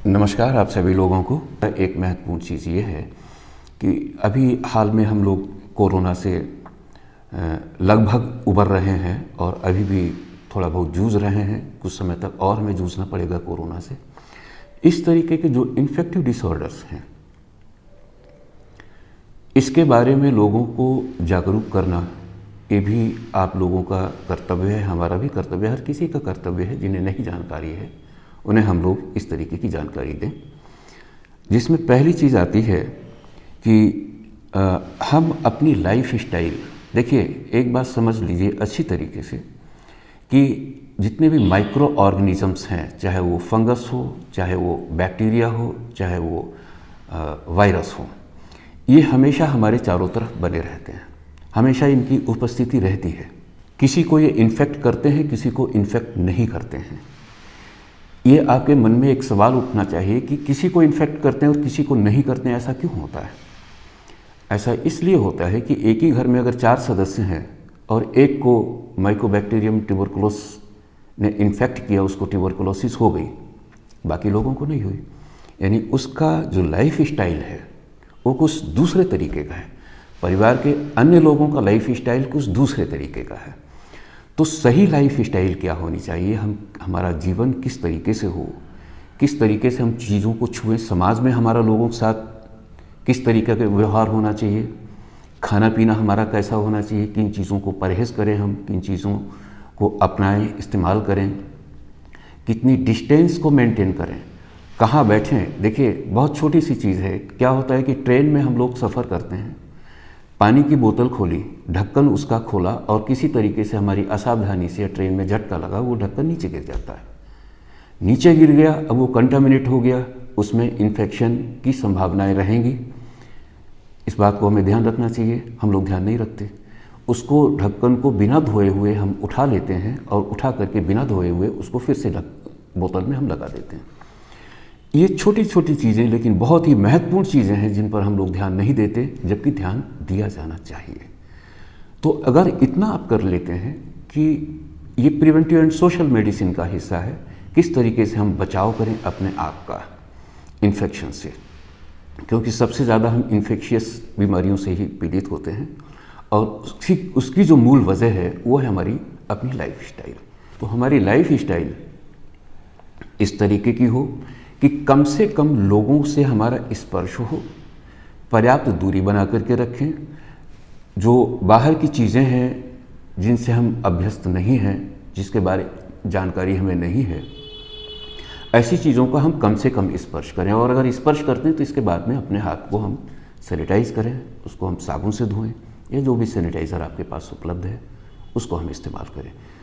नमस्कार आप सभी लोगों को। एक महत्वपूर्ण चीज़ ये है कि अभी हाल में हम लोग कोरोना से लगभग उबर रहे हैं और अभी भी थोड़ा बहुत जूझ रहे हैं। कुछ समय तक और हमें जूझना पड़ेगा कोरोना से। इस तरीके के जो इन्फेक्टिव डिसऑर्डर्स हैं, इसके बारे में लोगों को जागरूक करना, ये भी आप लोगों का कर्तव्य है, हमारा भी कर्तव्य है, हर किसी का कर्तव्य है। जिन्हें नहीं जानकारी है उन्हें हम लोग इस तरीके की जानकारी दें, जिसमें पहली चीज़ आती है कि हम अपनी लाइफ स्टाइल, देखिए एक बात समझ लीजिए अच्छी तरीके से कि जितने भी माइक्रो ऑर्गेनिजम्स हैं, चाहे वो फंगस हो, चाहे वो बैक्टीरिया हो, चाहे वो वायरस हो, ये हमेशा हमारे चारों तरफ बने रहते हैं, हमेशा इनकी उपस्थिति रहती है। किसी को ये इन्फेक्ट करते हैं, किसी को इन्फेक्ट नहीं करते हैं। ये आपके मन में एक सवाल उठना चाहिए कि किसी को इन्फेक्ट करते हैं और किसी को नहीं करते हैं, ऐसा क्यों होता है? ऐसा इसलिए होता है कि एक ही घर में अगर 4 सदस्य हैं और एक को माइकोबैक्टीरियम ट्यूबरकुलोस ने इन्फेक्ट किया, उसको ट्यूबरकुलोसिस हो गई, बाकी लोगों को नहीं हुई। यानी उसका जो लाइफ स्टाइल है वो कुछ दूसरे तरीके का है, परिवार के अन्य लोगों का लाइफ स्टाइल कुछ दूसरे तरीके का है। तो सही लाइफ स्टाइल क्या होनी चाहिए, हमारा जीवन किस तरीके से हो, किस तरीके से हम चीज़ों को छुएं, समाज में हमारा लोगों के साथ किस तरीके का व्यवहार होना चाहिए, खाना पीना हमारा कैसा होना चाहिए, किन चीज़ों को परहेज़ करें हम, किन चीज़ों को अपनाएं, इस्तेमाल करें, कितनी डिस्टेंस को मेंटेन करें, कहाँ बैठें। देखिए बहुत छोटी सी चीज़ है, क्या होता है कि ट्रेन में हम लोग सफ़र करते हैं, पानी की बोतल खोली, ढक्कन उसका खोला और किसी तरीके से हमारी असावधानी से ट्रेन में झटका लगा, वो ढक्कन नीचे गिर जाता है। नीचे गिर गया, अब वो कंटामिनेट हो गया, उसमें इन्फेक्शन की संभावनाएं रहेंगी। इस बात को हमें ध्यान रखना चाहिए, हम लोग ध्यान नहीं रखते। उसको ढक्कन को बिना धोए हुए हम उठा लेते हैं और उठा करके बिना धोए हुए उसको फिर से बोतल में हम लगा देते हैं। ये छोटी छोटी चीज़ें लेकिन बहुत ही महत्वपूर्ण चीज़ें हैं जिन पर हम लोग ध्यान नहीं देते, जबकि ध्यान दिया जाना चाहिए। तो अगर इतना आप कर लेते हैं कि ये प्रिवेंटिव एंड सोशल मेडिसिन का हिस्सा है, किस तरीके से हम बचाव करें अपने आप का इन्फेक्शन से, क्योंकि सबसे ज़्यादा हम इन्फेक्शियस बीमारियों से ही पीड़ित होते हैं और उसकी जो मूल वजह है वो है हमारी अपनी लाइफ स्टाइल। तो हमारी लाइफ स्टाइल इस तरीके की हो कि कम से कम लोगों से हमारा स्पर्श हो, पर्याप्त दूरी बना करके रखें, जो बाहर की चीज़ें हैं जिनसे हम अभ्यस्त नहीं हैं, जिसके बारे जानकारी हमें नहीं है, ऐसी चीज़ों का हम कम से कम स्पर्श करें। और अगर स्पर्श करते हैं तो इसके बाद में अपने हाथ को हम सैनिटाइज करें, उसको हम साबुन से धोएं, या जो भी सैनिटाइज़र आपके पास उपलब्ध है उसको हम इस्तेमाल करें।